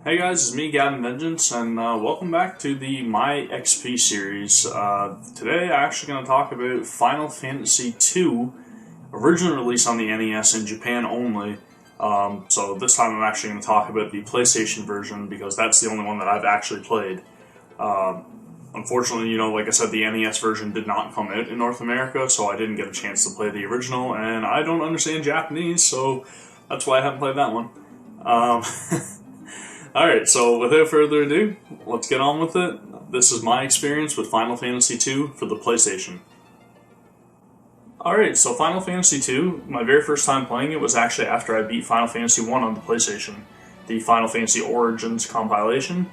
Hey guys, it's me, Gavin Vengeance, and welcome back to the MyXP series. Today I'm actually going to talk about Final Fantasy II, originally released on the NES in Japan only. So this time I'm actually going to talk about the PlayStation version because that's the only one that I've actually played. Unfortunately, like I said, the NES version did not come out in North America, so I didn't get a chance to play the original, and I don't understand Japanese, so that's why I haven't played that one. Alright, so without further ado, let's get on with it. This is my experience with Final Fantasy II for the PlayStation. Alright, so Final Fantasy II, my very first time playing it was actually after I beat Final Fantasy I on the PlayStation, the Final Fantasy Origins compilation.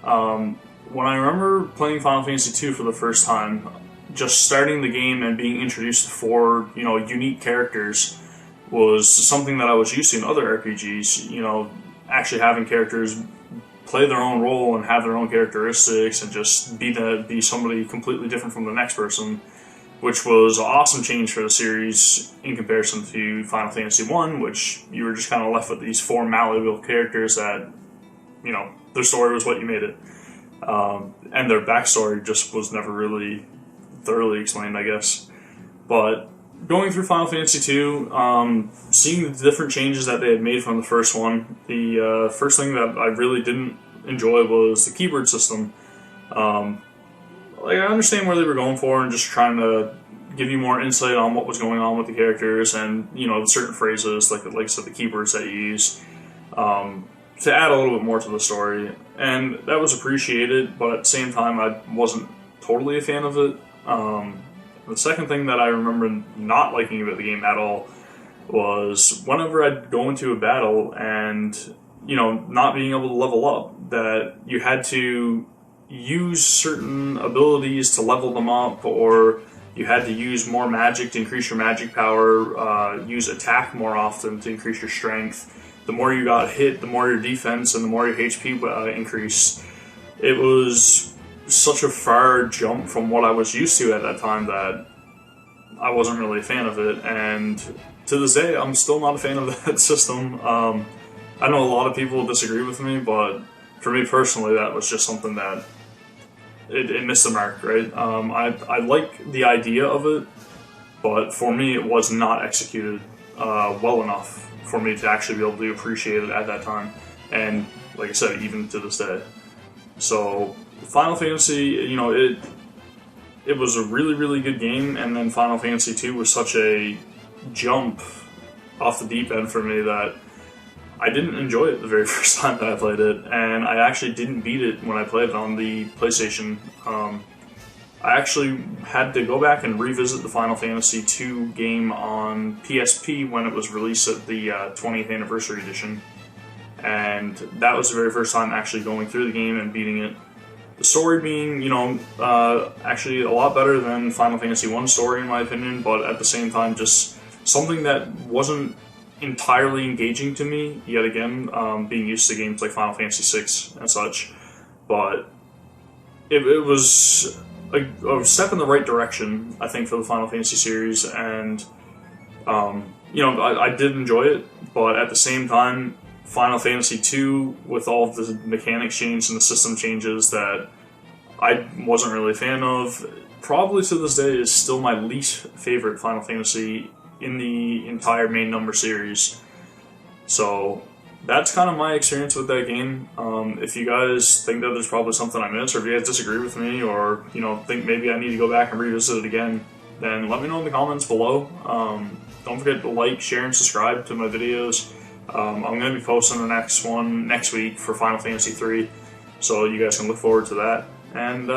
When I remember playing Final Fantasy II for the first time, just starting the game and being introduced to four, unique characters was something that I was used to in other RPGs, actually having characters play their own role and have their own characteristics and just be somebody completely different from the next person, which was an awesome change for the series in comparison to Final Fantasy I, which you were just kind of left with these four malleable characters that, their story was what you made it. And their backstory just was never really thoroughly explained, I guess. But going through Final Fantasy II, seeing the different changes that they had made from the first one, the first thing that I really didn't enjoy was the keyboard system. I understand where they were going for and just trying to give you more insight on what was going on with the characters and, certain phrases, like I said, the keywords that you use, to add a little bit more to the story. And that was appreciated, but at the same time, I wasn't totally a fan of it. The second thing that I remember not liking about the game at all was whenever I'd go into a battle and, not being able to level up, that you had to use certain abilities to level them up, or you had to use more magic to increase your magic power, use attack more often to increase your strength. The more you got hit, the more your defense and the more your HP increased. It was such a far jump from what I was used to at that time that I wasn't really a fan of it, and to this day I'm still not a fan of that system. I know a lot of people disagree with me, but for me personally that was just something that it missed the mark, right? I like the idea of it, but for me it was not executed well enough for me to actually be able to appreciate it at that time, and like I said, even to this day. So Final Fantasy, it was a really, really good game, and then Final Fantasy II was such a jump off the deep end for me that I didn't enjoy it the very first time that I played it, and I actually didn't beat it when I played it on the PlayStation. I actually had to go back and revisit the Final Fantasy II game on PSP when it was released at the 20th Anniversary Edition, and that was the very first time actually going through the game and beating it. The story being, actually a lot better than Final Fantasy I's story in my opinion, but at the same time just something that wasn't entirely engaging to me, yet again, being used to games like Final Fantasy VI and such. But it was a step in the right direction, I think, for the Final Fantasy series, and, I did enjoy it, but at the same time, Final Fantasy II, with all of the mechanics changes and the system changes that I wasn't really a fan of, probably to this day is still my least favorite Final Fantasy in the entire main number series. So that's kind of my experience with that game. If you guys think that there's probably something I missed, or if you guys disagree with me, or think maybe I need to go back and revisit it again, then let me know in the comments below. Don't forget to like, share, and subscribe to my videos. I'm going to be posting the next one next week for Final Fantasy III, so you guys can look forward to that. And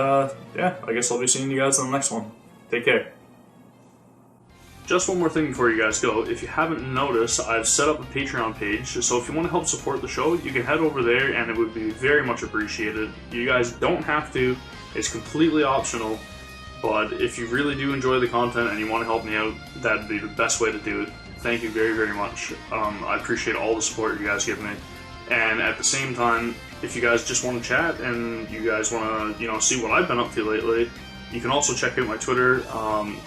yeah, I guess I'll be seeing you guys in the next one. Take care. Just one more thing before you guys go. If you haven't noticed, I've set up a Patreon page, so if you want to help support the show, you can head over there and it would be very much appreciated. You guys don't have to, it's completely optional, but if you really do enjoy the content and you want to help me out, that'd be the best way to do it. Thank you very, very much. I appreciate all the support you guys give me. And at the same time, if you guys just want to chat and you guys want to, see what I've been up to lately, you can also check out my Twitter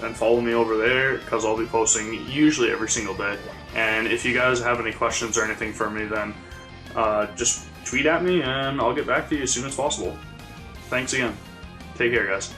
and follow me over there, because I'll be posting usually every single day. And if you guys have any questions or anything for me, then just tweet at me and I'll get back to you as soon as possible. Thanks again. Take care, guys.